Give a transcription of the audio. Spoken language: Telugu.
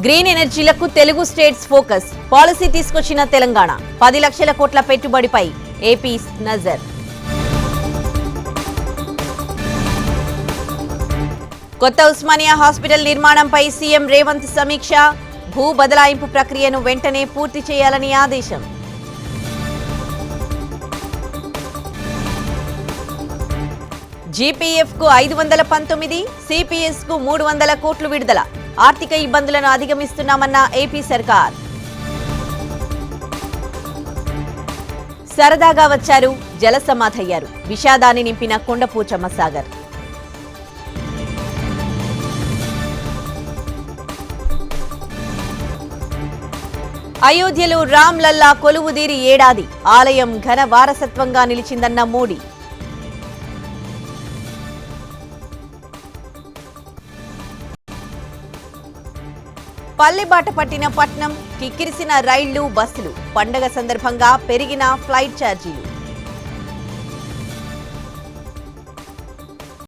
గ్రీన్ ఎనర్జీలకు తెలుగు స్టేట్స్ ఫోకస్ పాలసీ తీసుకొచ్చిన తెలంగాణ 10 లక్షల కోట్ల పెట్టుబడిపై ఏపీ నజర్. కొత్త ఉస్మానియా హాస్పిటల్ నిర్మాణంపై సీఎం రేవంత్ సమీక్ష. భూ బదలాయింపు ప్రక్రియను వెంటనే పూర్తి చేయాలని ఆదేశం. జీపీఎఫ్కు 519, సిపిఎస్కు 300 కోట్లు విడుదల. ఆర్థిక ఇబ్బందులను అధిగమిస్తున్నామన్న ఏపీ సర్కార్. సరదాగా వచ్చారు, జలసమాధయ్యారు. విషాదాన్ని నింపిన కొండపోచమ్మ సాగర్. అయోధ్యలో రామ్ లల్లా కొలువుదీరి ఏడాది. ఆలయం ఘన వారసత్వంగా నిలిచిందన్న మోడీ. పల్లెబాట పట్టిన పట్నం, కిక్కిరిసిన రైళ్లు, బస్సులు. పండగ సందర్భంగా పెరిగిన ఫ్లైట్ ఛార్జీలు.